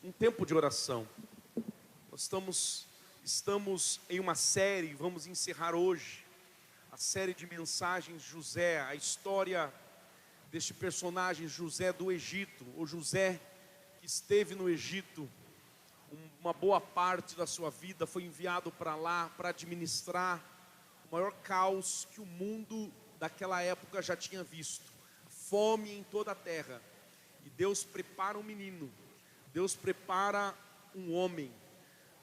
um tempo de oração. Nós estamos em uma série, vamos encerrar hoje a série de mensagens José, a história deste personagem José do Egito, ou José que esteve no Egito uma boa parte da sua vida, foi enviado para lá para administrar o maior caos que o mundo daquela época já tinha visto, fome em toda a terra. E Deus prepara um menino, Deus prepara um homem,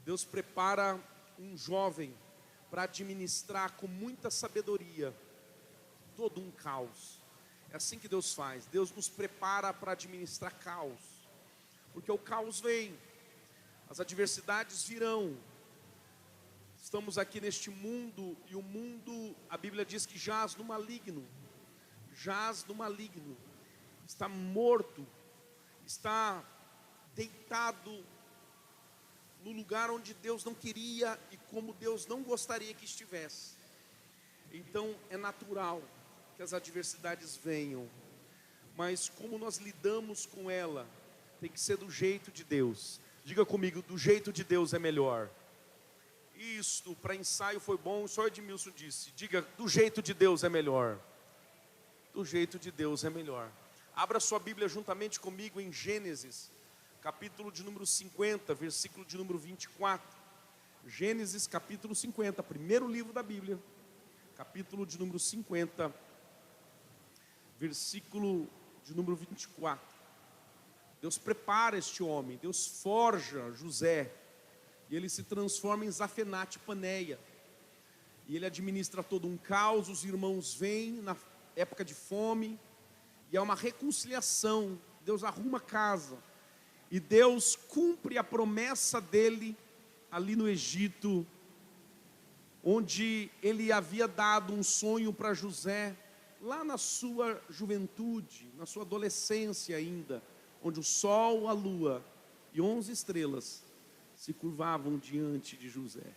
Deus prepara um jovem para administrar com muita sabedoria todo um caos. É assim que Deus faz. Deus nos prepara para administrar caos, porque o caos vem, as adversidades virão. Estamos aqui neste mundo, e o mundo, a Bíblia diz que jaz no maligno, está morto, está deitado no lugar onde Deus não queria e como Deus não gostaria que estivesse. Então é natural que as adversidades venham, mas como nós lidamos com ela, tem que ser do jeito de Deus. Diga comigo, do jeito de Deus é melhor. Isto para ensaio foi bom, só Edmilson disse. Diga, do jeito de Deus é melhor. Do jeito de Deus é melhor. Abra sua Bíblia juntamente comigo em Gênesis, capítulo de número 50, versículo de número 24. Gênesis capítulo 50, primeiro livro da Bíblia, capítulo de número 50, versículo de número 24. Deus prepara este homem, Deus forja José, e ele se transforma em Zafenate-Paneia, e ele administra todo um caos. Os irmãos vêm na época de fome, e há uma reconciliação. Deus arruma a casa, e Deus cumpre a promessa dele ali no Egito, onde ele havia dado um sonho para José, lá na sua juventude, na sua adolescência ainda, onde o sol, a lua e 11 estrelas se curvavam diante de José.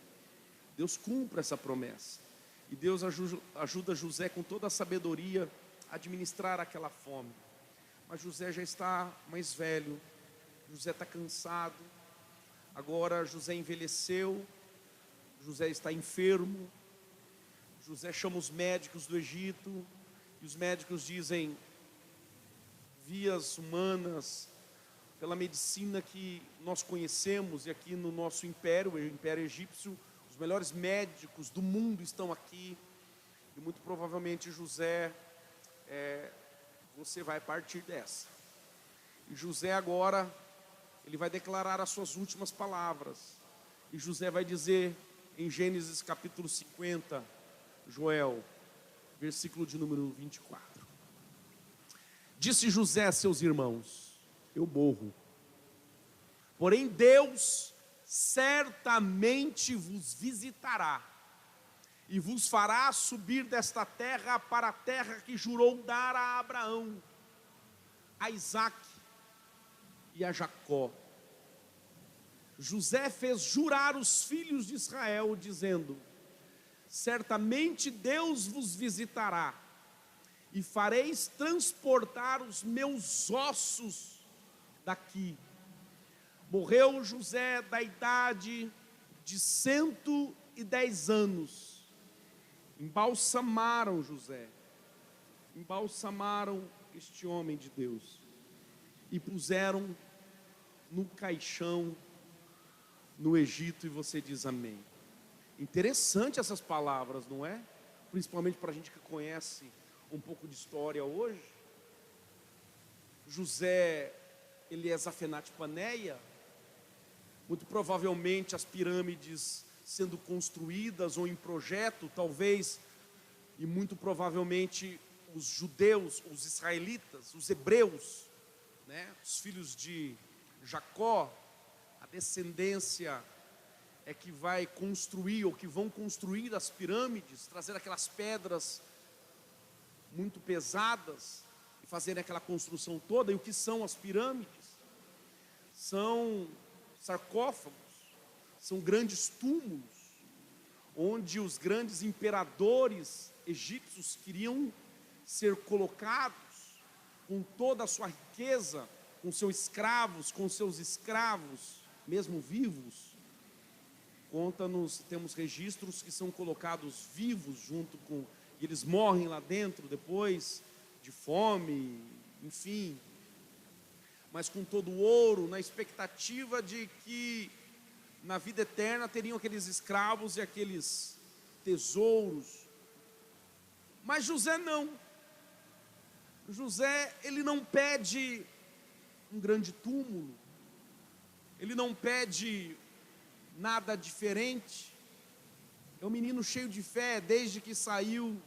Deus cumpre essa promessa, e Deus ajuda José com toda a sabedoria a administrar aquela fome. Mas José já está mais velho, José está cansado, agora José envelheceu, José está enfermo. José chama os médicos do Egito, e os médicos dizem, vias humanas, pela medicina que nós conhecemos, e aqui no nosso império, o Império Egípcio, os melhores médicos do mundo estão aqui, e muito provavelmente José, você vai partir dessa. E José agora, ele vai declarar as suas últimas palavras, e José vai dizer em Gênesis capítulo 50, Joel, versículo de número 24. Disse José a seus irmãos, eu morro, porém Deus certamente vos visitará, e vos fará subir desta terra para a terra que jurou dar a Abraão, a Isaque e a Jacó. José fez jurar os filhos de Israel, dizendo, certamente Deus vos visitará, e fareis transportar os meus ossos daqui. Morreu José da idade de 110 anos. Embalsamaram José, embalsamaram este homem de Deus, e puseram no caixão no Egito, e você diz amém. Interessante essas palavras, não é? Principalmente para a gente que conhece um pouco de história hoje. José, ele é Zafenate-Paneia, muito provavelmente as pirâmides sendo construídas ou em projeto, talvez, e muito provavelmente os judeus, os israelitas, os hebreus, né? Os filhos de Jacó, a descendência é que vai construir, ou que vão construir as pirâmides, trazer aquelas pedras muito pesadas e fazer aquela construção toda. E o que são as pirâmides? São sarcófagos, são grandes túmulos, onde os grandes imperadores egípcios queriam ser colocados com toda a sua riqueza, com seus escravos, mesmo vivos. Conta-nos, temos registros que são colocados vivos junto com, e eles morrem lá dentro depois, de fome, enfim. Mas com todo o ouro, na expectativa de que na vida eterna teriam aqueles escravos e aqueles tesouros. Mas José não. José, ele não pede um grande túmulo, ele não pede nada diferente. É um menino cheio de fé, desde que saiu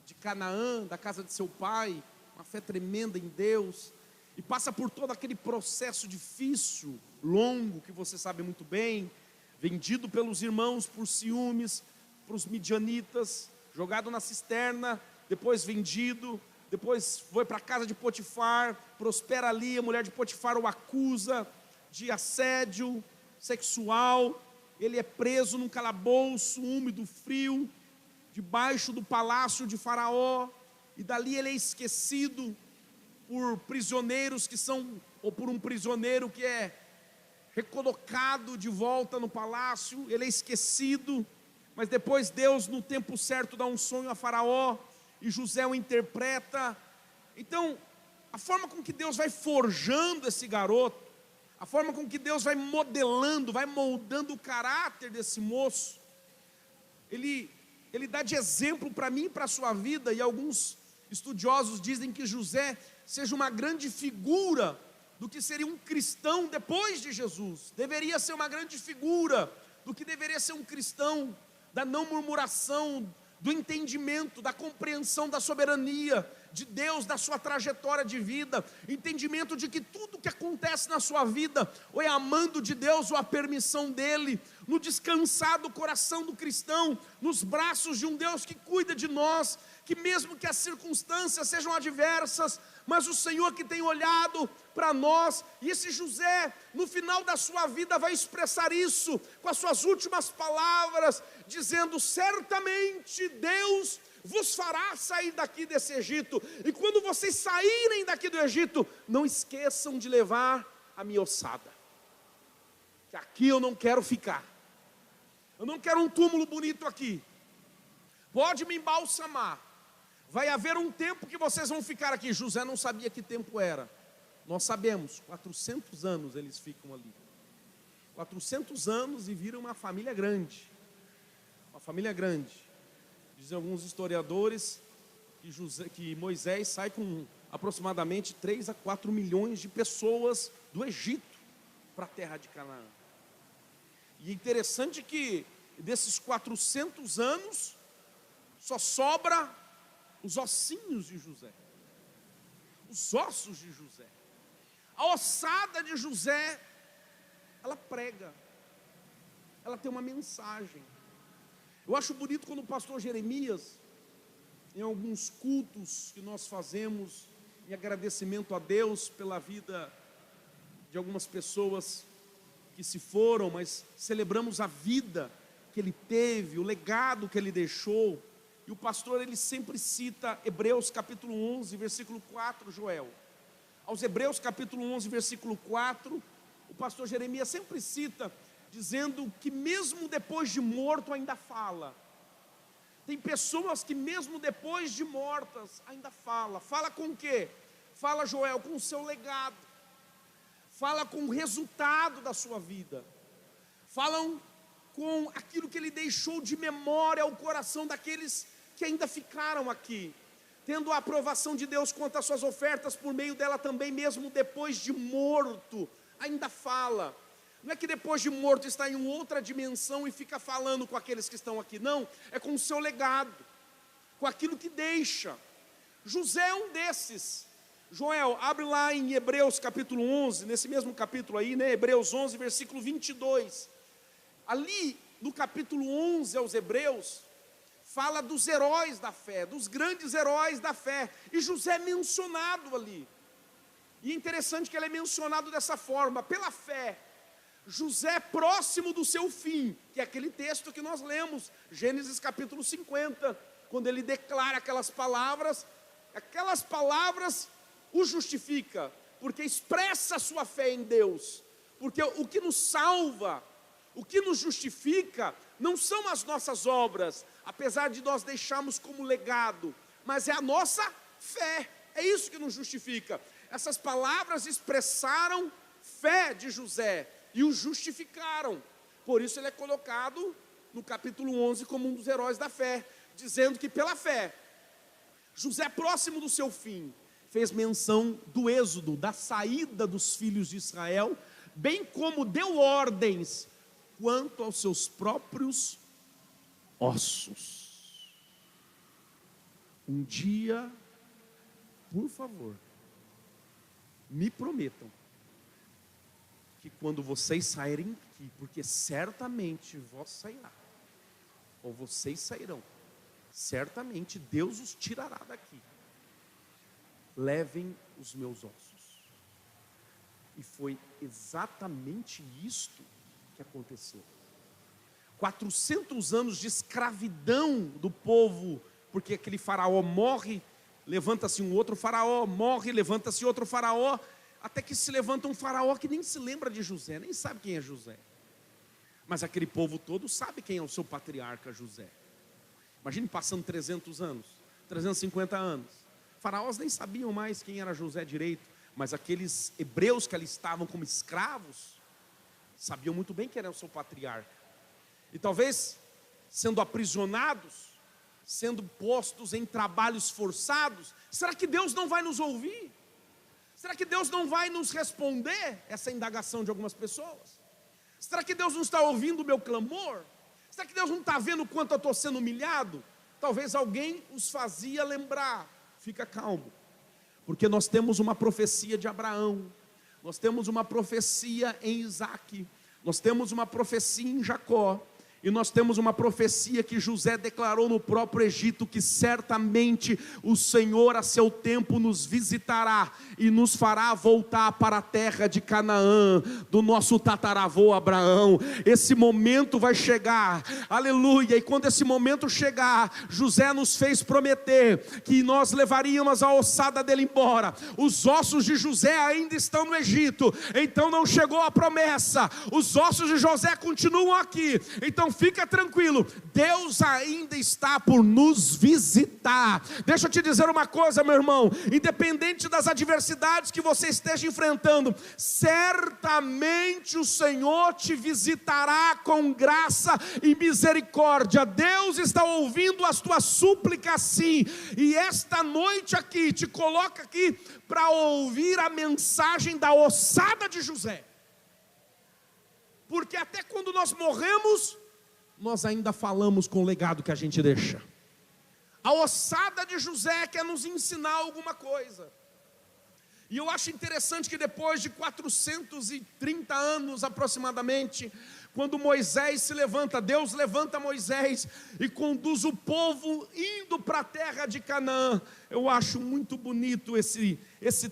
de Canaã, da casa de seu pai, uma fé tremenda em Deus, e passa por todo aquele processo difícil, longo, que você sabe muito bem, vendido pelos irmãos por ciúmes, para os midianitas, jogado na cisterna, depois vendido, depois foi para a casa de Potifar, prospera ali, a mulher de Potifar o acusa de assédio sexual, ele é preso num calabouço úmido, frio, debaixo do palácio de Faraó, e dali ele é esquecido por prisioneiros que são, ou por um prisioneiro que é recolocado de volta no palácio, ele é esquecido, mas depois Deus no tempo certo dá um sonho a Faraó, e José o interpreta. Então, a forma com que Deus vai forjando esse garoto, a forma com que Deus vai modelando, vai moldando o caráter desse moço, ele dá de exemplo para mim e para a sua vida, e alguns estudiosos dizem que José seja uma grande figura do que seria um cristão depois de Jesus, deveria ser uma grande figura do que deveria ser um cristão, da não murmuração, do entendimento, da compreensão da soberania de Deus, da sua trajetória de vida, entendimento de que tudo que acontece na sua vida, ou é a mando de Deus, ou a permissão dEle, no descansar do coração do cristão, nos braços de um Deus que cuida de nós, que mesmo que as circunstâncias sejam adversas, mas o Senhor que tem olhado para nós, e esse José, no final da sua vida, vai expressar isso, com as suas últimas palavras, dizendo: certamente Deus vos fará sair daqui desse Egito, e quando vocês saírem daqui do Egito, não esqueçam de levar a minha ossada, que aqui eu não quero ficar, eu não quero um túmulo bonito aqui, pode me embalsamar, vai haver um tempo que vocês vão ficar aqui. José não sabia que tempo era, nós sabemos, 400 anos eles ficam ali, 400 anos e viram uma família grande, dizem alguns historiadores que Moisés sai com aproximadamente 3 a 4 milhões de pessoas do Egito para a terra de Canaã. E é interessante que desses 400 anos só sobra os ossinhos de José, os ossos de José. A ossada de José, ela prega, ela tem uma mensagem. Eu acho bonito quando o pastor Jeremias, em alguns cultos que nós fazemos, em agradecimento a Deus pela vida de algumas pessoas que se foram, mas celebramos a vida que ele teve, o legado que ele deixou, e o pastor ele sempre cita Hebreus capítulo 11, versículo 4, Joel. Aos Hebreus capítulo 11, versículo 4, o pastor Jeremias sempre cita, dizendo que mesmo depois de morto ainda fala. Tem pessoas que mesmo depois de mortas ainda fala com o quê? Fala, Joel, com o seu legado, fala com o resultado da sua vida, falam com aquilo que ele deixou de memória ao coração daqueles que ainda ficaram aqui, tendo a aprovação de Deus quanto às suas ofertas, por meio dela também, mesmo depois de morto, ainda fala. Não é que depois de morto está em uma outra dimensão e fica falando com aqueles que estão aqui, não, é com o seu legado, com aquilo que deixa. José é um desses. Joel, abre lá em Hebreus capítulo 11, nesse mesmo capítulo aí, né? Hebreus 11, versículo 22. Ali, no capítulo 11 aos Hebreus, fala dos heróis da fé, dos grandes heróis da fé, e José é mencionado ali. E é interessante que ele é mencionado dessa forma, pela fé. José próximo do seu fim, que é aquele texto que nós lemos, Gênesis capítulo 50, quando ele declara aquelas palavras o justifica, porque expressa a sua fé em Deus. Porque o que nos salva, o que nos justifica, não são as nossas obras, apesar de nós deixarmos como legado, mas é a nossa fé. É isso que nos justifica. Essas palavras expressaram fé de José e o justificaram. Por isso ele é colocado no capítulo 11 como um dos heróis da fé, dizendo que pela fé, José, próximo do seu fim, fez menção do êxodo, da saída dos filhos de Israel, bem como deu ordens quanto aos seus próprios ossos. Um dia, por favor, me prometam que quando vocês saírem aqui, porque certamente vós sairá, ou vocês sairão, certamente Deus os tirará daqui. Levem os meus ossos. E foi exatamente isto que aconteceu. 400 anos de escravidão do povo, porque aquele faraó morre, levanta-se um outro faraó, morre, levanta-se outro faraó, até que se levanta um faraó que nem se lembra de José, nem sabe quem é José. Mas aquele povo todo sabe quem é o seu patriarca José. Imagine passando 300 anos, 350 anos. Faraós nem sabiam mais quem era José direito, mas aqueles hebreus que ali estavam como escravos, sabiam muito bem quem era o seu patriarca. E talvez, sendo aprisionados, sendo postos em trabalhos forçados, será que Deus não vai nos ouvir? Será que Deus não vai nos responder essa indagação de algumas pessoas? Será que Deus não está ouvindo o meu clamor? Será que Deus não está vendo o quanto eu estou sendo humilhado? Talvez alguém os fazia lembrar. Fica calmo, porque nós temos uma profecia de Abraão, nós temos uma profecia em Isaac, nós temos uma profecia em Jacó, e nós temos uma profecia que José declarou no próprio Egito, que certamente o Senhor a seu tempo nos visitará e nos fará voltar para a terra de Canaã, do nosso tataravô Abraão. Esse momento vai chegar, aleluia, e quando esse momento chegar, José nos fez prometer que nós levaríamos a ossada dele embora. Os ossos de José ainda estão no Egito, então não chegou a promessa, os ossos de José continuam aqui, então fica tranquilo, Deus ainda está por nos visitar. Deixa eu te dizer uma coisa, meu irmão, independente das adversidades que você esteja enfrentando, certamente o Senhor te visitará com graça e misericórdia. Deus está ouvindo as tuas súplicas sim, e esta noite aqui, te coloca aqui para ouvir a mensagem da ossada de José, porque até quando nós morremos, nós ainda falamos com o legado que a gente deixa. A ossada de José quer nos ensinar alguma coisa. E eu acho interessante que depois de 430 anos aproximadamente, quando Moisés se levanta, Deus levanta Moisés e conduz o povo indo para a terra de Canaã. Eu acho muito bonito esse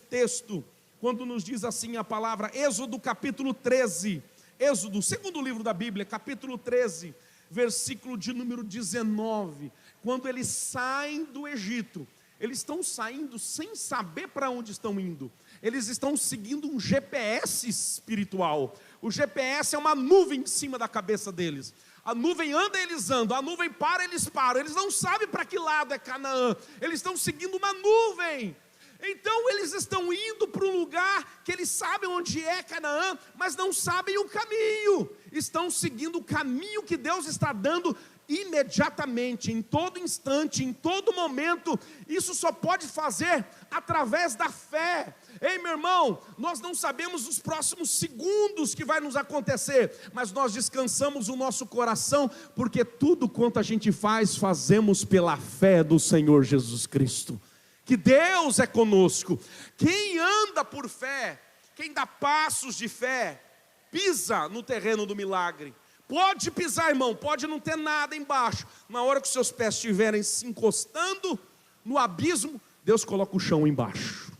texto, quando nos diz assim a palavra, Êxodo capítulo 13, Êxodo, segundo livro da Bíblia, capítulo 13, versículo de número 19, quando eles saem do Egito, eles estão saindo sem saber para onde estão indo, eles estão seguindo um GPS espiritual. O GPS é uma nuvem em cima da cabeça deles, a nuvem anda, eles andam, a nuvem para, eles param, eles não sabem para que lado é Canaã, eles estão seguindo uma nuvem. Então eles estão indo para um lugar que eles sabem onde é Canaã, mas não sabem o caminho, estão seguindo o caminho que Deus está dando imediatamente, em todo instante, em todo momento. Isso só pode fazer através da fé. Ei, meu irmão, nós não sabemos os próximos segundos que vai nos acontecer, mas nós descansamos o nosso coração, porque tudo quanto a gente faz, fazemos pela fé do Senhor Jesus Cristo, que Deus é conosco. Quem anda por fé, quem dá passos de fé, pisa no terreno do milagre. Pode pisar, irmão, pode não ter nada embaixo, na hora que os seus pés estiverem se encostando no abismo, Deus coloca o chão embaixo.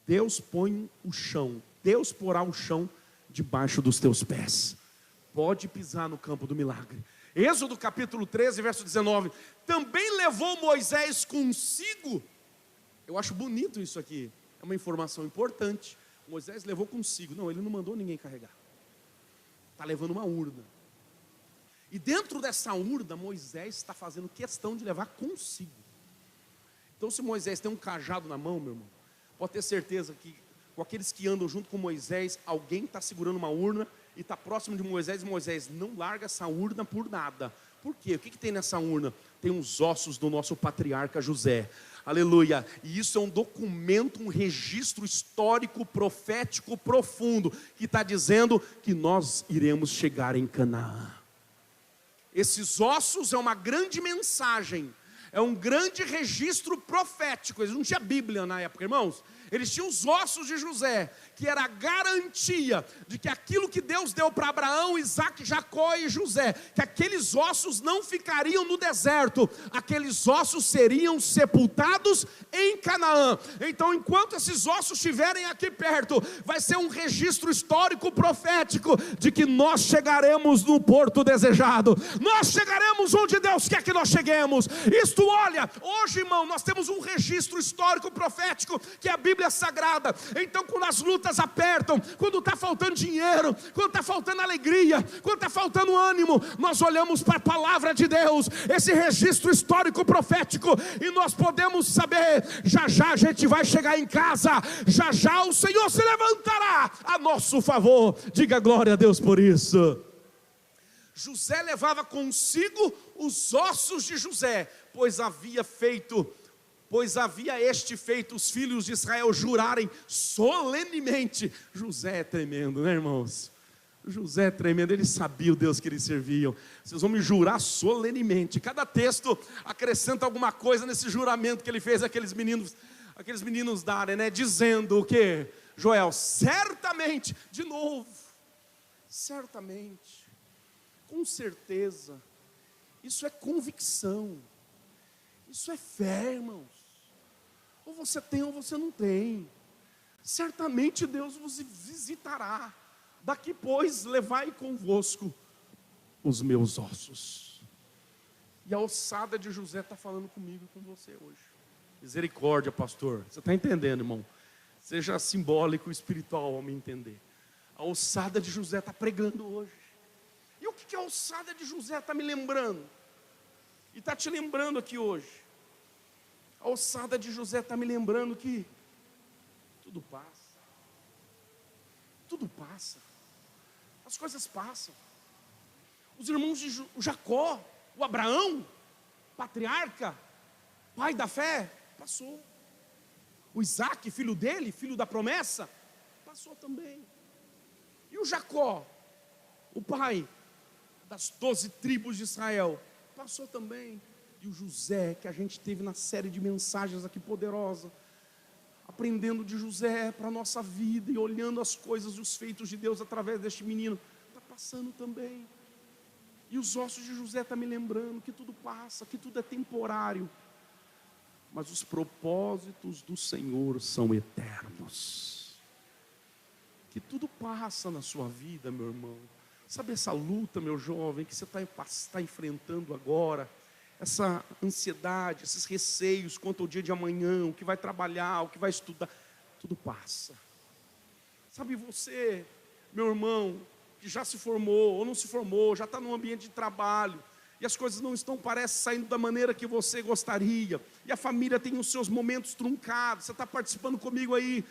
Deus põe o chão, Deus porá o chão debaixo dos teus pés. Pode pisar no campo do milagre. Êxodo capítulo 13, verso 19, também levou Moisés consigo, eu acho bonito isso aqui, É uma informação importante. Moisés levou consigo. Não, ele não mandou ninguém carregar. Está levando uma urna. E dentro dessa urna, Moisés está fazendo questão de levar consigo. Então, se Moisés tem um cajado na mão, meu irmão, pode ter certeza que com aqueles que andam junto com Moisés, alguém está segurando uma urna e está próximo de Moisés, e Moisés não larga essa urna por nada. Por quê? O que tem nessa urna? Tem os ossos do nosso patriarca José. Aleluia. E isso é um documento, um registro histórico, profético, profundo, que está dizendo que nós iremos chegar em Canaã. Esses ossos é uma grande mensagem, é um grande registro profético. Eles não tinham Bíblia na época, irmãos. Eles tinham os ossos de José, que era a garantia de que aquilo que Deus deu para Abraão, Isaac, Jacó e José, que aqueles ossos não ficariam no deserto, aqueles ossos seriam sepultados em Canaã. Então, enquanto esses ossos estiverem aqui perto, vai ser um registro histórico profético de que nós chegaremos no porto desejado, nós chegaremos onde Deus quer que nós cheguemos. Isto, olha, hoje, irmão, nós temos um registro histórico profético, que é a Bíblia Sagrada. Então, quando as lutas apertam, quando está faltando dinheiro, quando está faltando alegria, quando está faltando ânimo, nós olhamos para a palavra de Deus, esse registro histórico profético, e nós podemos saber, já já a gente vai chegar em casa, já já o Senhor se levantará a nosso favor. Diga glória a Deus por isso. José levava consigo os ossos de José, pois havia este feito os filhos de Israel jurarem solenemente. José é tremendo, né, irmãos? José é tremendo, ele sabia o Deus que eles serviam. Vocês vão me jurar solenemente. Cada texto acrescenta alguma coisa nesse juramento que ele fez aqueles meninos darem, né? Dizendo o quê? Joel, certamente, de novo, certamente, com certeza, isso é convicção, isso é fé, irmãos. Ou você tem ou você não tem. Certamente Deus vos visitará. Daqui, pois, levai convosco os meus ossos. E a ossada de José está falando comigo e com você hoje. Misericórdia, pastor. Você está entendendo, irmão? Seja simbólico, espiritual ao me entender. A ossada de José está pregando hoje. E o que a ossada de José está me lembrando? E está te lembrando aqui hoje. A ossada de José está me lembrando que tudo passa. Tudo passa. As coisas passam. Os irmãos de Jacó, o Abraão, patriarca, pai da fé, passou. O Isaac, filho dele, filho da promessa, passou também. E o Jacó, o pai das 12 tribos de Israel, passou também. E o José, que a gente teve na série de mensagens aqui poderosa, aprendendo de José para a nossa vida e olhando as coisas e os feitos de Deus através deste menino, está passando também. E os ossos de José estão me lembrando que tudo passa, que tudo é temporário, mas os propósitos do Senhor são eternos. Que tudo passa na sua vida, meu irmão. Sabe essa luta, meu jovem, que você está enfrentando agora? Essa ansiedade, esses receios quanto ao dia de amanhã, o que vai trabalhar, o que vai estudar, tudo passa. Sabe você, meu irmão, que já se formou ou não se formou, já está no ambiente de trabalho, e as coisas não estão, parece, saindo da maneira que você gostaria, e a família tem os seus momentos truncados, você está participando comigo aí,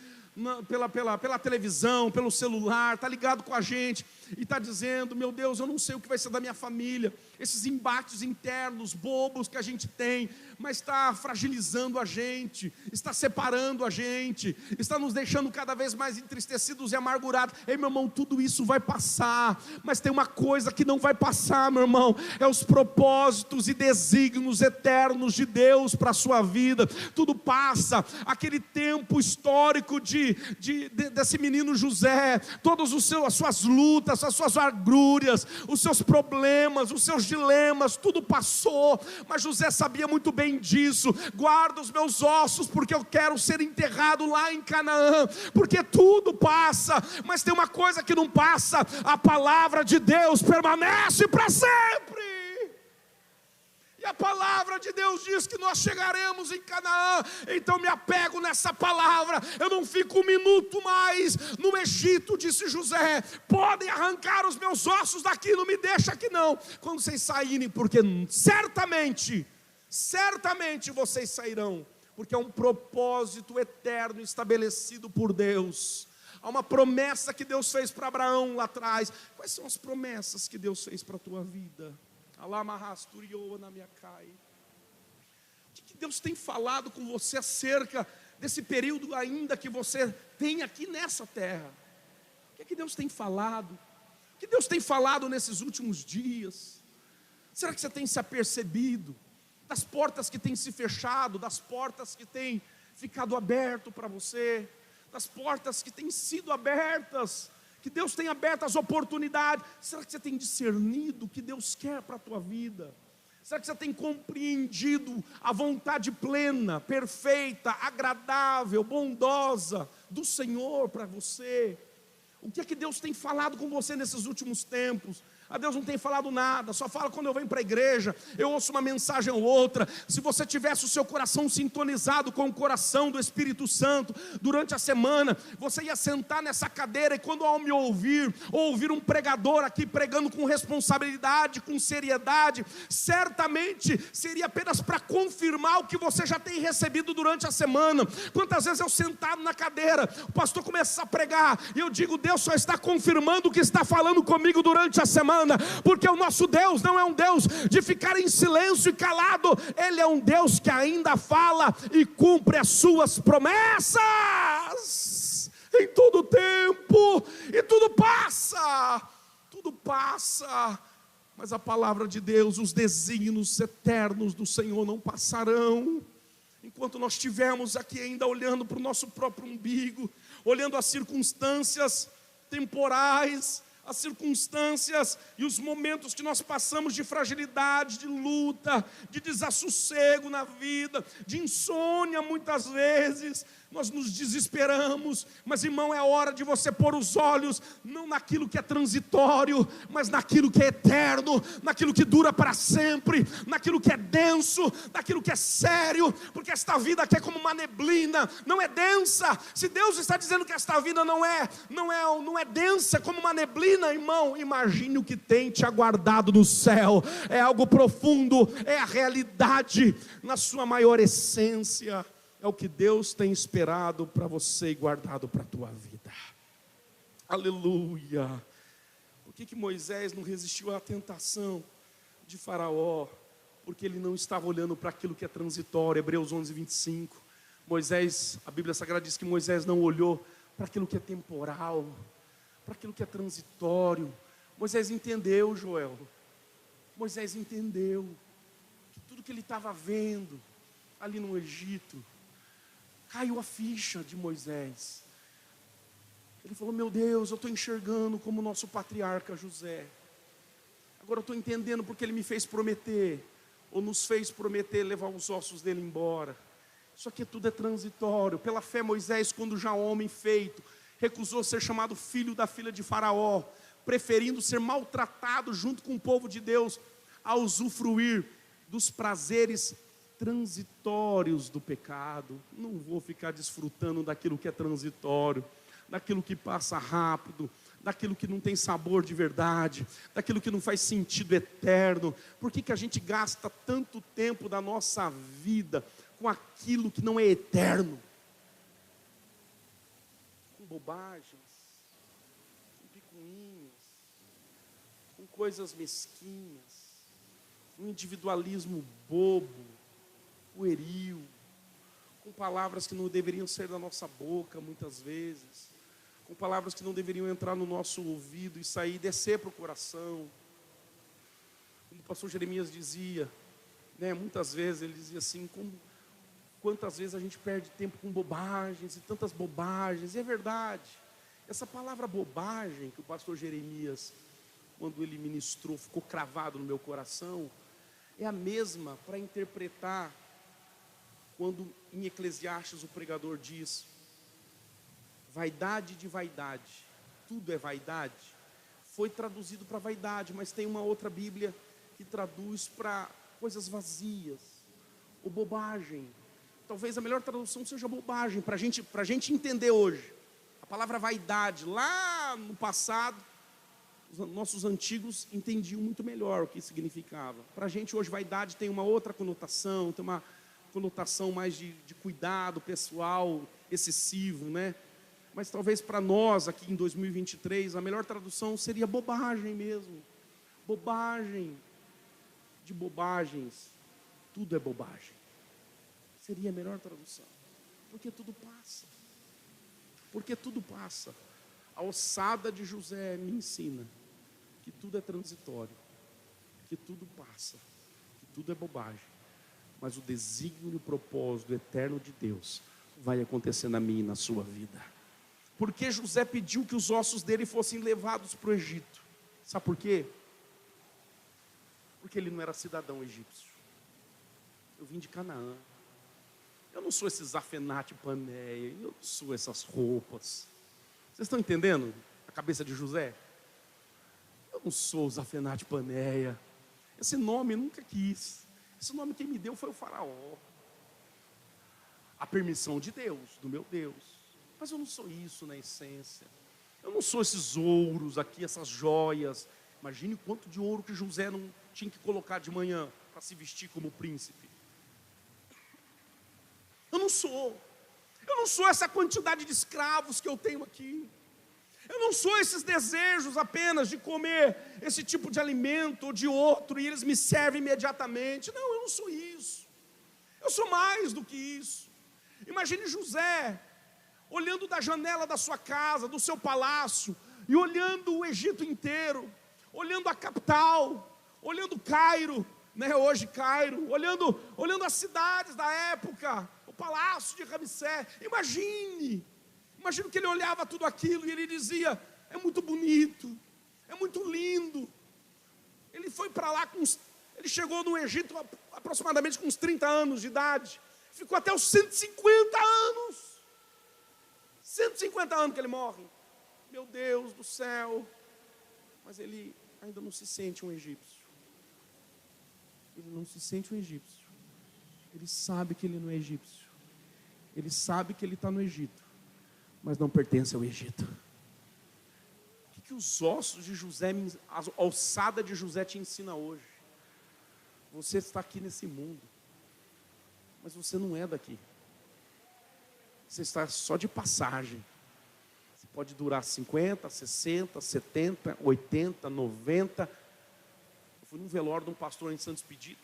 pela televisão, pelo celular, está ligado com a gente, e está dizendo, meu Deus, eu não sei o que vai ser da minha família, esses embates internos, bobos que a gente tem, mas está fragilizando a gente, está separando a gente, está nos deixando cada vez mais entristecidos e amargurados. Ei, meu irmão, tudo isso vai passar, mas tem uma coisa que não vai passar, meu irmão, é os propósitos e desígnios eternos de Deus para a sua vida. Tudo passa, aquele tempo histórico desse menino José, todas as suas lutas, as suas agruras, os seus problemas, os seus dilemas, tudo passou, mas José sabia muito bem disso. Guarda os meus ossos, porque eu quero ser enterrado lá em Canaã, porque tudo passa, mas tem uma coisa que não passa: a palavra de Deus permanece para sempre. E a palavra de Deus diz que nós chegaremos em Canaã. Então me apego nessa palavra. Eu não fico um minuto mais no Egito, disse José. Podem arrancar os meus ossos daqui, não me deixa aqui não, quando vocês saírem, porque certamente vocês sairão, porque é um propósito eterno estabelecido por Deus. Há uma promessa que Deus fez para Abraão lá atrás. Quais são as promessas que Deus fez para a tua vida? O que Deus tem falado com você acerca desse período ainda que você tem aqui nessa terra? O que Deus tem falado? O que Deus tem falado nesses últimos dias? Será que você tem se apercebido das portas que têm se fechado, das portas que têm ficado aberto para você, das portas que têm sido abertas, que Deus tem aberto as oportunidades? Será que você tem discernido o que Deus quer para a tua vida? Será que você tem compreendido a vontade plena, perfeita, agradável, bondosa do Senhor para você? O que é que Deus tem falado com você nesses últimos tempos? Deus não tem falado nada, só fala quando eu venho para a igreja, eu ouço uma mensagem ou outra. Se você tivesse o seu coração sintonizado com o coração do Espírito Santo, durante a semana, você ia sentar nessa cadeira, e quando ao me ouvir, ou ouvir um pregador aqui pregando com responsabilidade, com seriedade, certamente seria apenas para confirmar o que você já tem recebido durante a semana. Quantas vezes eu sentado na cadeira, o pastor começa a pregar, e eu digo: Deus só está confirmando o que está falando comigo durante a semana, porque o nosso Deus não é um Deus de ficar em silêncio e calado. Ele é um Deus que ainda fala e cumpre as suas promessas em todo tempo. E tudo passa, mas a palavra de Deus, os desígnios eternos do Senhor não passarão. Enquanto nós estivermos aqui ainda olhando para o nosso próprio umbigo, olhando as circunstâncias temporais, as circunstâncias e os momentos que nós passamos de fragilidade, de luta, de desassossego na vida, de insônia muitas vezes, nós nos desesperamos. Mas, irmão, é hora de você pôr os olhos não naquilo que é transitório, mas naquilo que é eterno, naquilo que dura para sempre, naquilo que é denso, naquilo que é sério, porque esta vida aqui é como uma neblina, não é densa. Se Deus está dizendo que esta vida não é densa, como uma neblina, irmão, imagine o que tem te aguardado no céu. É algo profundo, é a realidade na sua maior essência. É o que Deus tem esperado para você e guardado para a tua vida. Aleluia. Por que Moisés não resistiu à tentação de Faraó? Porque ele não estava olhando para aquilo que é transitório. Hebreus 11:25. Moisés, a Bíblia Sagrada diz que Moisés não olhou para aquilo que é temporal, para aquilo que é transitório. Moisés entendeu, Joel. Moisés entendeu que tudo que ele estava vendo ali no Egito, caiu a ficha de Moisés. Ele falou: meu Deus, eu estou enxergando como o nosso patriarca José. Agora eu estou entendendo porque ele me fez prometer, ou nos fez prometer levar os ossos dele embora. Isso aqui tudo é transitório. Pela fé, Moisés, quando já homem feito, recusou ser chamado filho da filha de Faraó, preferindo ser maltratado junto com o povo de Deus, a usufruir dos prazeres transitórios do pecado. Não vou ficar desfrutando daquilo que é transitório, daquilo que passa rápido, daquilo que não tem sabor de verdade, daquilo que não faz sentido eterno. Por que a gente gasta tanto tempo da nossa vida com aquilo que não é eterno? Com bobagens, com picuinhas, com coisas mesquinhas, um individualismo bobo, pueril, com palavras que não deveriam ser da nossa boca muitas vezes, com palavras que não deveriam entrar no nosso ouvido e sair e descer para o coração. Como o pastor Jeremias dizia, muitas vezes ele dizia assim: quantas vezes a gente perde tempo com bobagens e tantas bobagens. E é verdade, essa palavra bobagem que o pastor Jeremias, quando ele ministrou, ficou cravado no meu coração, é a mesma para interpretar quando em Eclesiastes o pregador diz: vaidade de vaidade, tudo é vaidade. Foi traduzido para vaidade, mas tem uma outra Bíblia que traduz para coisas vazias, ou bobagem. Talvez a melhor tradução seja bobagem, para a gente entender hoje. A palavra vaidade, lá no passado, os nossos antigos entendiam muito melhor o que significava. Para a gente hoje, vaidade tem uma outra conotação, tem uma conotação mais de cuidado pessoal, excessivo, né? Mas talvez para nós, aqui em 2023, a melhor tradução seria bobagem mesmo. Bobagem. De bobagens, tudo é bobagem. Seria a melhor tradução. Porque tudo passa. Porque tudo passa. A ossada de José me ensina que tudo é transitório, que tudo passa, que tudo é bobagem. Mas o desígnio e o propósito eterno de Deus vai acontecer na minha e na sua vida. Porque José pediu que os ossos dele fossem levados para o Egito. Sabe por quê? Porque ele não era cidadão egípcio. Eu vim de Canaã. Eu não sou esse Zafenate Paneia, eu não sou essas roupas. Vocês estão entendendo a cabeça de José? Eu não sou o Zafenate Paneia. Esse nome eu nunca quis. Esse nome quem me deu foi o faraó. A permissão de Deus, do meu Deus. Mas eu não sou isso na essência. Eu não sou esses ouros aqui, essas joias. Imagine quanto de ouro que José não tinha que colocar de manhã para se vestir como príncipe. Eu não sou. Eu não sou essa quantidade de escravos que eu tenho aqui. Eu não sou esses desejos apenas de comer esse tipo de alimento ou de outro e eles me servem imediatamente. Não, eu não sou isso. Eu sou mais do que isso. Imagine José olhando da janela da sua casa, do seu palácio, e olhando o Egito inteiro, olhando a capital, olhando Cairo, né, hoje Cairo, olhando as cidades da época, o palácio de Ramsés. Imagine que ele olhava tudo aquilo e ele dizia: é muito bonito, é muito lindo. Ele foi para lá, ele chegou no Egito aproximadamente com uns 30 anos de idade, ficou até os 150 anos. 150 anos que ele morre. Meu Deus do céu. Mas ele ainda não se sente um egípcio. Ele não se sente um egípcio. Ele sabe que ele não é egípcio. Ele sabe que ele está no Egito, mas não pertence ao Egito. O que os ossos de José, a alçada de José te ensina hoje? Você está aqui nesse mundo, mas você não é daqui. Você está só de passagem. Você pode durar 50, 60, 70, 80, 90. Eu fui num velório de um pastor em Santos Expedito.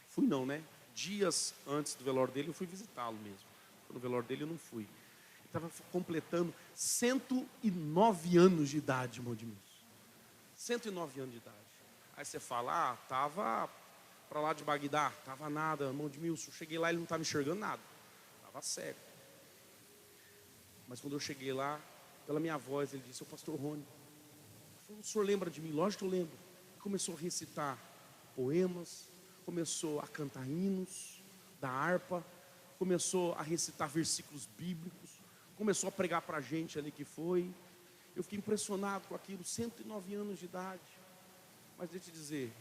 Fui não, né? Dias antes do velório dele, eu fui visitá-lo mesmo. No velório dele eu não fui. Ele estava completando 109 anos de idade, irmão de Deus. 109 anos de idade. Aí você fala: estava para lá de Bagdá, estava nada, irmão de Milson. Cheguei lá, ele não estava enxergando nada. Estava cego. Mas quando eu cheguei lá, pela minha voz, ele disse: "Ô pastor Rony, o senhor lembra de mim?" Lógico que eu lembro. Começou a recitar poemas, começou a cantar hinos da harpa, começou a recitar versículos bíblicos, começou a pregar para a gente ali que foi. Eu fiquei impressionado com aquilo, 109 anos de idade. Mas deixa eu te dizer,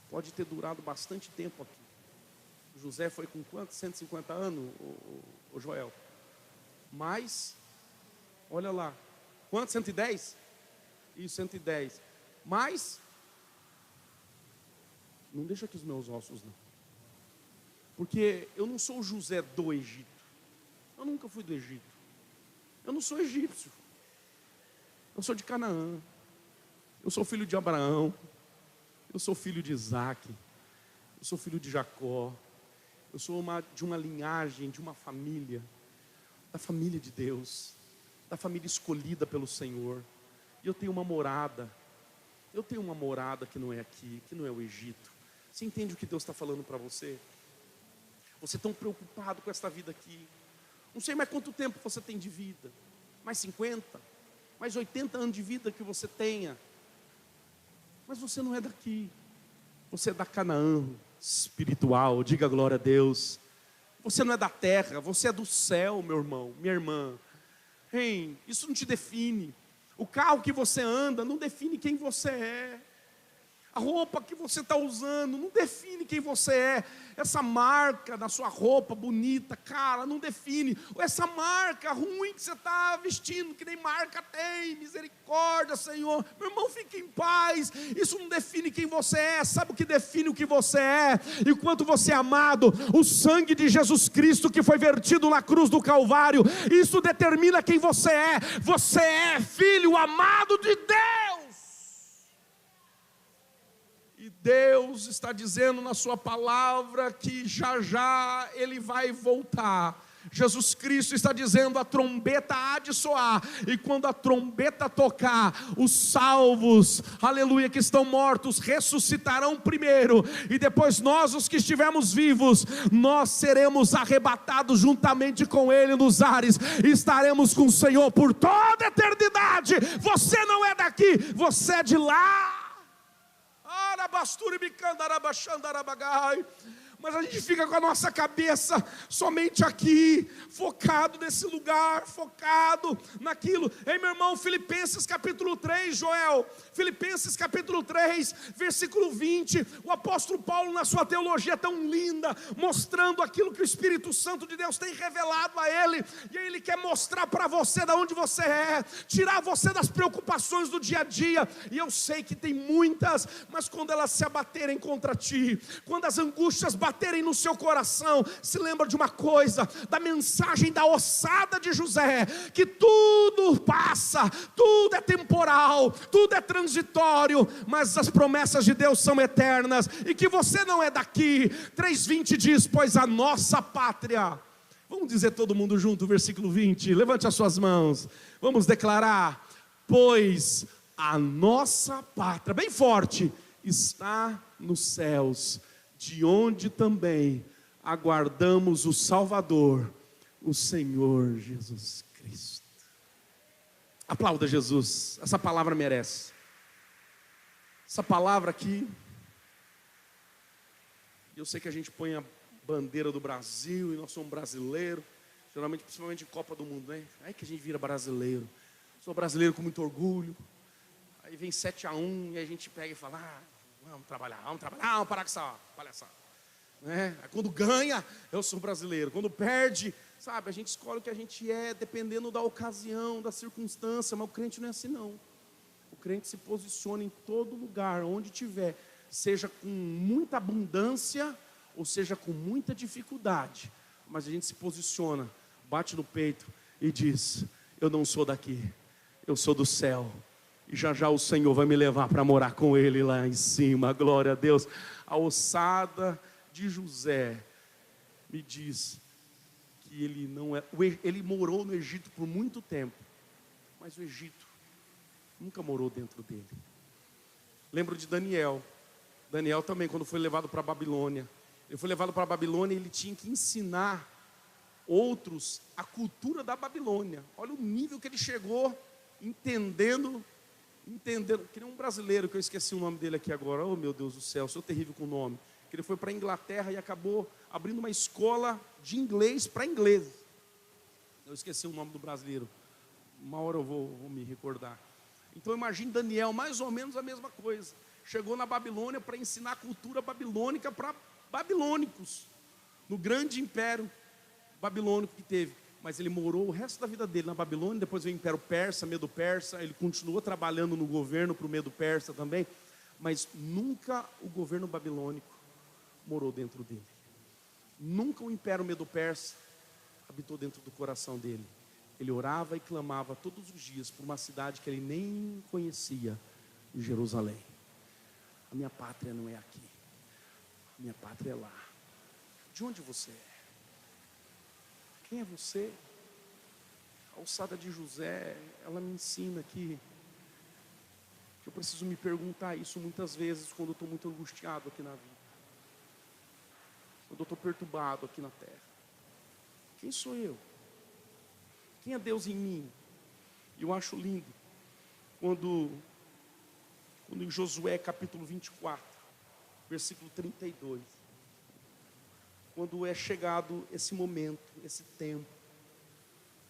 pode ter durado bastante tempo aqui. O José foi com quantos? 150 anos, o Joel? Mas, olha lá, quantos? 110? Isso, 110. Mas, não deixa aqui os meus ossos não. Porque eu não sou o José do Egito. Eu nunca fui do Egito. Eu não sou egípcio. Eu sou de Canaã. Eu sou filho de Abraão. Eu sou filho de Isaac. Eu sou filho de Jacó. Eu sou de uma linhagem, de uma família. Da família de Deus. Da família escolhida pelo Senhor. E eu tenho uma morada. Eu tenho uma morada que não é aqui, que não é o Egito. Você entende o que Deus está falando para você? Você tão preocupado com esta vida aqui. Não sei mais quanto tempo você tem de vida. Mais 50, mais 80 anos de vida que você tenha. Mas você não é daqui. Você é da Canaã espiritual. Diga glória a Deus. Você não é da terra, você é do céu, meu irmão, minha irmã. Hein, isso não te define. O carro que você anda não define quem você é. A roupa que você está usando não define quem você é. Essa marca da sua roupa bonita, cara, não define. Ou essa marca ruim que você está vestindo, que nem marca tem. Misericórdia, Senhor. Meu irmão, fique em paz. Isso não define quem você é. Sabe o que define o que você é? E o quanto você é amado? O sangue de Jesus Cristo que foi vertido na cruz do Calvário. Isso determina quem você é. Você é filho amado de Deus. E Deus está dizendo na sua palavra que já já Ele vai voltar. Jesus Cristo está dizendo: a trombeta há de soar, e quando a trombeta tocar, os salvos, aleluia, que estão mortos, ressuscitarão primeiro, e depois nós, os que estivermos vivos, nós seremos arrebatados juntamente com Ele nos ares, e estaremos com o Senhor por toda a eternidade. Você não é daqui, você é de lá. Mas a gente fica com a nossa cabeça somente aqui, focado nesse lugar, focado naquilo. Ei, meu irmão, Filipenses capítulo 3, Joel, Filipenses capítulo 3, versículo 20, o apóstolo Paulo, na sua teologia tão linda, mostrando aquilo que o Espírito Santo de Deus tem revelado a ele, e aí ele quer mostrar para você de onde você é, tirar você das preocupações do dia a dia. E eu sei que tem muitas, mas quando elas se abaterem contra ti, quando as angústias baterem no seu coração, se lembra de uma coisa, da mensagem da ossada de José, que tudo passa, tudo é temporal, tudo é transitório, mas as promessas de Deus são eternas, e que você não é daqui. 3:20 diz: pois a nossa pátria, vamos dizer todo mundo junto o versículo 20, levante as suas mãos, vamos declarar: pois a nossa pátria, bem forte, está nos céus, de onde também aguardamos o Salvador, o Senhor Jesus Cristo. Aplauda Jesus, essa palavra merece. Essa palavra aqui, eu sei que a gente põe a bandeira do Brasil, e nós somos brasileiros, geralmente, principalmente em Copa do Mundo, né? Aí que a gente vira brasileiro. Sou brasileiro com muito orgulho. Aí vem 7-1 e a gente pega e fala: vamos trabalhar, vamos parar com essa palhaçada, né? Quando ganha, eu sou brasileiro. Quando perde, sabe, a gente escolhe o que a gente é, dependendo da ocasião, da circunstância. Mas o crente não é assim não. O crente se posiciona em todo lugar, onde tiver, seja com muita abundância, ou seja com muita dificuldade, mas a gente se posiciona, bate no peito e diz: eu não sou daqui, eu sou do céu. E já já o Senhor vai me levar para morar com Ele lá em cima, glória a Deus. A ossada de José me diz que ele não é, ele morou no Egito por muito tempo, mas o Egito nunca morou dentro dele. Lembro de Daniel. Daniel também, quando foi levado para a Babilônia, ele foi levado para a Babilônia e ele tinha que ensinar outros a cultura da Babilônia. Olha o nível que ele chegou, entendendo, que nem um brasileiro, que eu esqueci o nome dele aqui agora. Oh meu Deus do céu, sou terrível com o nome. Que ele foi para a Inglaterra e acabou abrindo uma escola de inglês para ingleses. Eu esqueci o nome do brasileiro, uma hora eu vou me recordar. Então imagine Daniel, mais ou menos a mesma coisa. Chegou na Babilônia para ensinar a cultura babilônica para babilônicos, no grande império babilônico que teve. Mas ele morou o resto da vida dele na Babilônia. Depois veio o Império Persa, Medo-Persa. Ele continuou trabalhando no governo para o Medo-Persa também. Mas nunca o governo babilônico morou dentro dele. Nunca o Império Medo-Persa habitou dentro do coração dele. Ele orava e clamava todos os dias por uma cidade que ele nem conhecia, em Jerusalém. A minha pátria não é aqui, a minha pátria é lá. De onde você é? Quem é você? A ossada de José, ela me ensina que eu preciso me perguntar isso muitas vezes quando eu estou muito angustiado aqui na vida, quando eu estou perturbado aqui na terra. Quem sou eu? Quem é Deus em mim? E eu acho lindo quando em Josué capítulo 24, versículo 32, quando é chegado esse momento, esse tempo,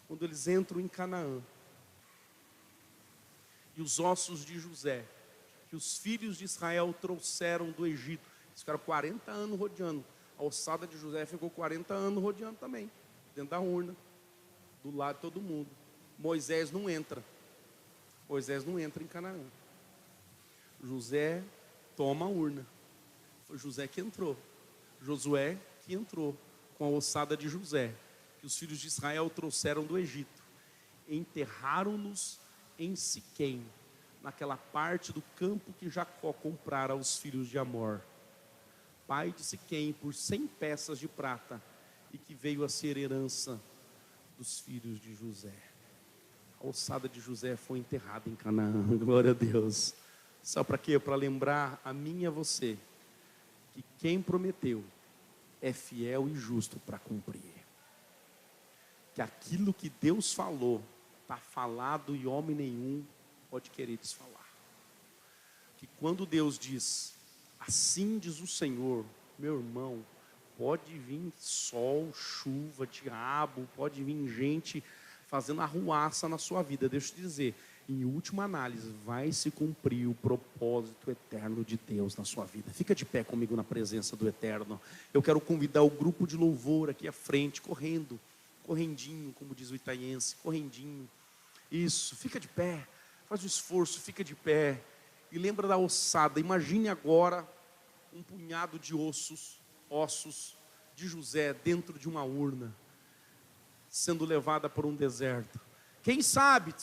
quando eles entram em Canaã, e os ossos de José que os filhos de Israel trouxeram do Egito. Eles ficaram 40 anos rodeando. A ossada de José ficou 40 anos rodeando também, dentro da urna, do lado de todo mundo. Moisés não entra. Moisés não entra em Canaã. José toma a urna. Foi José que entrou. Josué que entrou com a ossada de José, que os filhos de Israel trouxeram do Egito. Enterraram-nos em Siquém, naquela parte do campo que Jacó comprara aos filhos de Amor, pai de Siquém, por 100 peças de prata, e que veio a ser herança dos filhos de José. A ossada de José foi enterrada em Canaã. Glória a Deus. Só para quê? Para lembrar a mim e a você que quem prometeu é fiel e justo para cumprir. Que aquilo que Deus falou está falado e homem nenhum pode querer desfalar. Que quando Deus diz, assim diz o Senhor, meu irmão, pode vir sol, chuva, diabo, pode vir gente fazendo arruaça na sua vida. Deixa eu te dizer, em última análise, vai se cumprir o propósito eterno de Deus na sua vida. Fica de pé comigo na presença do Eterno. Eu quero convidar o grupo de louvor aqui à frente, correndo, correndinho, como diz o itaiense, correndinho. Isso, fica de pé, faz o esforço, fica de pé. E lembra da ossada. Imagine agora um punhado de ossos de José dentro de uma urna, sendo levada por um deserto. Quem sabe,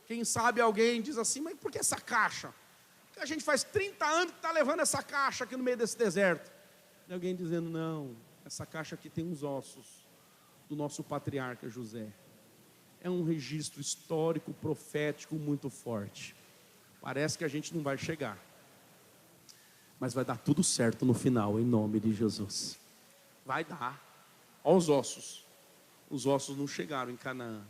quem sabe alguém diz assim, mas por que essa caixa? Porque a gente faz 30 anos que está levando essa caixa aqui no meio desse deserto. E alguém dizendo, não, essa caixa aqui tem os ossos do nosso patriarca José. É um registro histórico, profético muito forte. Parece que a gente não vai chegar, mas vai dar tudo certo no final, em nome de Jesus. Vai dar. Olha os ossos. Os ossos não chegaram em Canaã.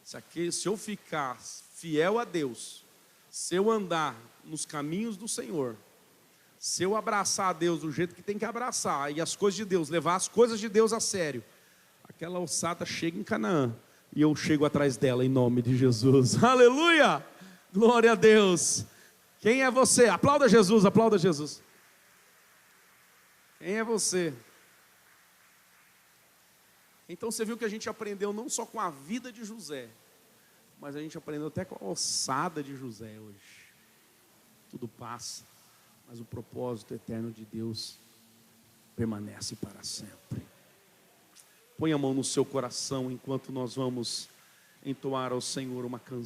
Se eu ficar fiel a Deus, se eu andar nos caminhos do Senhor, se eu abraçar a Deus do jeito que tem que abraçar, e as coisas de Deus, levar as coisas de Deus a sério, aquela ossada chega em Canaã, e eu chego atrás dela em nome de Jesus. Aleluia! Glória a Deus. Quem é você? Aplauda Jesus, aplauda Jesus. Quem é você? Então você viu que a gente aprendeu não só com a vida de José, mas a gente aprendeu até com a ossada de José hoje. Tudo passa, mas o propósito eterno de Deus permanece para sempre. Põe a mão no seu coração enquanto nós vamos entoar ao Senhor uma canção.